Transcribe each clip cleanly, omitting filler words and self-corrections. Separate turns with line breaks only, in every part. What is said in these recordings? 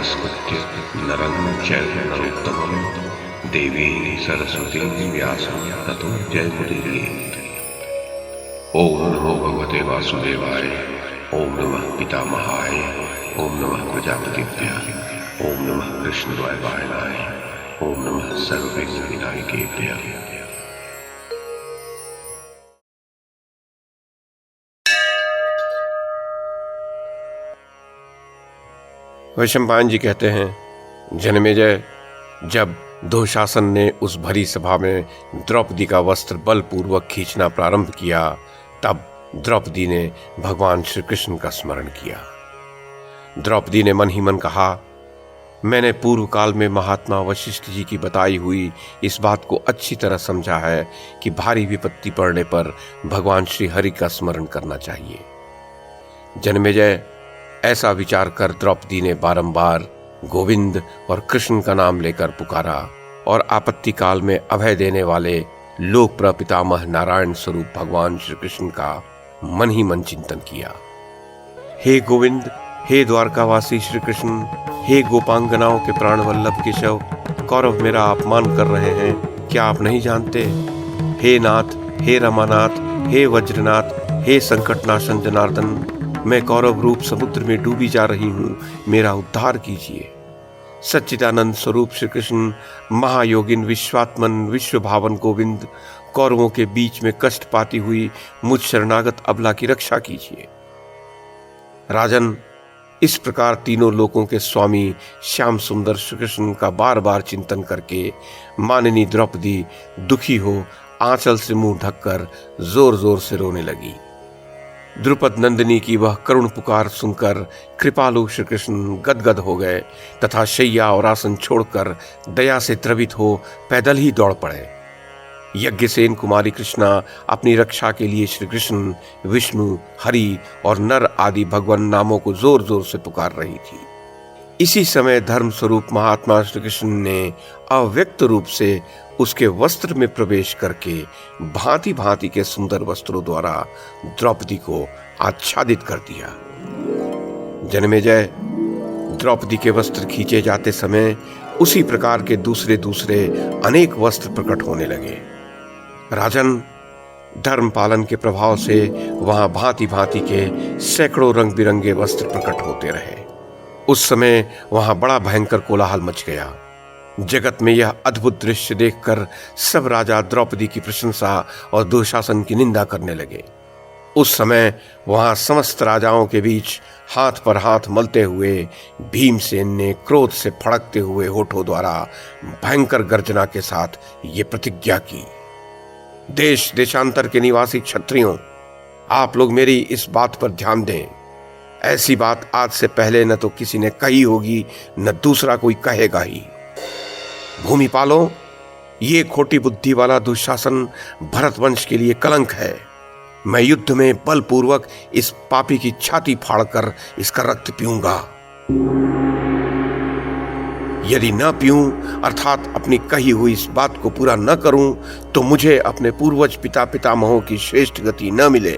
नमस्कृत्य नरं चैव नरोत्तमं देवीं सरस्वतीं व्यासं ततो जयमुदीरयेत्। ओम नमो भगवते वासुदेवाय, ओम नमः पितामहाय, ओम नमः प्रजापतिभ्यः, ओम नमः कृष्णद्वैपायनाय, ओम नमः सर्वविघ्नविनायकेभ्यः।
वैशंपायन जी कहते हैं, जन्मेजय, जब दुशासन ने उस भरी सभा में द्रौपदी का वस्त्र बलपूर्वक खींचना प्रारंभ किया, तब द्रौपदी ने भगवान श्री कृष्ण का स्मरण किया। द्रौपदी ने मन ही मन कहा, मैंने पूर्व काल में महात्मा वशिष्ठ जी की बताई हुई इस बात को अच्छी तरह समझा है कि भारी विपत्ति पड़ने पर भगवान श्री हरि का स्मरण करना चाहिए। जन्मेजय, ऐसा विचार कर द्रौपदी ने बारंबार गोविंद और कृष्ण का नाम लेकर पुकारा और आपत्ति काल में अभय देने वाले लोक प्रपितामह नारायण स्वरूप भगवान श्री कृष्ण का मन ही मन चिंतन किया। हे गोविंद, हे द्वारकावासी श्री कृष्ण, हे गोपांगनाओं के प्राण वल्लभ केशव, कौरव मेरा अपमान कर रहे हैं, क्या आप नहीं जानते? हे नाथ, हे रमानाथ, हे वज्रनाथ, हे संकटनाशन जनार्दन, मैं कौरव रूप समुद्र में डूबी जा रही हूँ, मेरा उद्धार कीजिए। सच्चिदानंद स्वरूप श्री कृष्ण, महायोगिन विश्वात्मन विश्व भावन गोविंद, कौरवों के बीच में कष्ट पाती हुई मुझ शरणागत अबला की रक्षा कीजिए। राजन, इस प्रकार तीनों लोकों के स्वामी श्याम सुंदर श्री कृष्ण का बार बार चिंतन करके माननी द्रौपदी दुखी हो आंचल से मुंह ढककर जोर जोर से रोने लगी। द्रुपद नंदिनी की वह करुण पुकार सुनकर कृपालु श्री कृष्ण गदगद हो गए तथा शैया और आसन छोड़कर दया से द्रवित हो पैदल ही दौड़ पड़े। यज्ञसेन कुमारी कृष्णा अपनी रक्षा के लिए श्री कृष्ण, विष्णु, हरि और नर आदि भगवान नामों को जोर जोर से पुकार रही थी। इसी समय धर्म स्वरूप महात्मा श्री कृष्ण ने अव्यक्त रूप से उसके वस्त्र में प्रवेश करके भांति भांति के सुंदर वस्त्रों द्वारा द्रौपदी को आच्छादित कर दिया। जन्मेजय, द्रौपदी के वस्त्र खींचे जाते समय उसी प्रकार के दूसरे दूसरे अनेक वस्त्र प्रकट होने लगे। राजन, धर्म पालन के प्रभाव से वहां भांति भांति के सैकड़ों रंग बिरंगे वस्त्र प्रकट होते रहे। उस समय वहां बड़ा भयंकर कोलाहल मच गया। जगत में यह अद्भुत दृश्य देखकर सब राजा द्रौपदी की प्रशंसा और दुशासन की निंदा करने लगे। उस समय वहां समस्त राजाओं के बीच हाथ पर हाथ मलते हुए भीमसेन ने क्रोध से फड़कते हुए होठों द्वारा भयंकर गर्जना के साथ ये प्रतिज्ञा की, देश देशांतर के निवासी क्षत्रियों, आप लोग मेरी इस बात पर ध्यान दें। ऐसी बात आज से पहले न तो किसी ने कही होगी, न दूसरा कोई कहेगा ही। भूमिपालों, ये खोटी बुद्धि वाला दुशासन भरत वंश के लिए कलंक है। मैं युद्ध में बलपूर्वक इस पापी की छाती फाड़कर इसका रक्त पीऊंगा। यदि न पीऊं, अर्थात अपनी कही हुई इस बात को पूरा न करूं, तो मुझे अपने पूर्वज पिता पितामहों की श्रेष्ठ गति न मिले।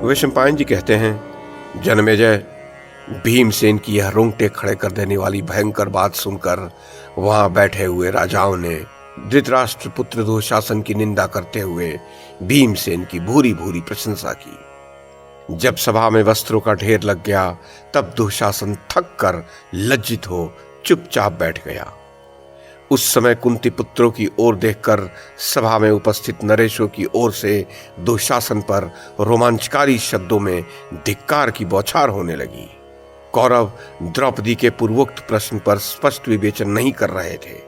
वैशंपायन जी कहते हैं, जन्मेजय, भीमसेन की यह रोंगटे खड़े कर देने वाली भयंकर बात सुनकर वहां बैठे हुए राजाओं ने धृतराष्ट्र पुत्र दुशासन की निंदा करते हुए भीमसेन की भूरी भूरी प्रशंसा की। जब सभा में वस्त्रों का ढेर लग गया, तब दुशासन थक कर लज्जित हो चुपचाप बैठ गया। उस समय कुंती पुत्रों की ओर देखकर सभा में उपस्थित नरेशों की ओर से दुशासन पर रोमांचकारी शब्दों में धिक्कार की बौछार होने लगी। कौरव द्रौपदी के पूर्वोक्त प्रश्न पर स्पष्ट विवेचन नहीं कर रहे थे,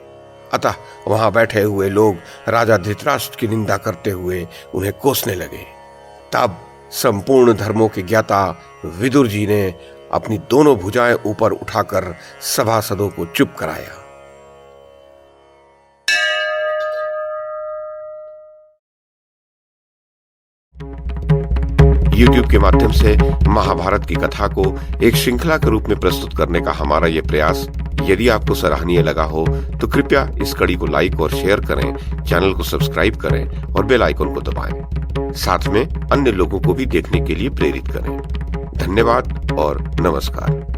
अतः वहां बैठे हुए लोग राजा धृतराष्ट्र की निंदा करते हुए उन्हें कोसने लगे। तब संपूर्ण धर्मों के ज्ञाता विदुर जी ने अपनी दोनों भुजाएं ऊपर उठाकर सभासदों को चुप कराया। YouTube के माध्यम से महाभारत की कथा को एक श्रृंखला के रूप में प्रस्तुत करने का हमारा ये प्रयास यदि आपको सराहनीय लगा हो तो कृपया इस कड़ी को लाइक और शेयर करें, चैनल को सब्सक्राइब करें और बेल आइकन को दबाएं। साथ में अन्य लोगों को भी देखने के लिए प्रेरित करें। धन्यवाद और नमस्कार।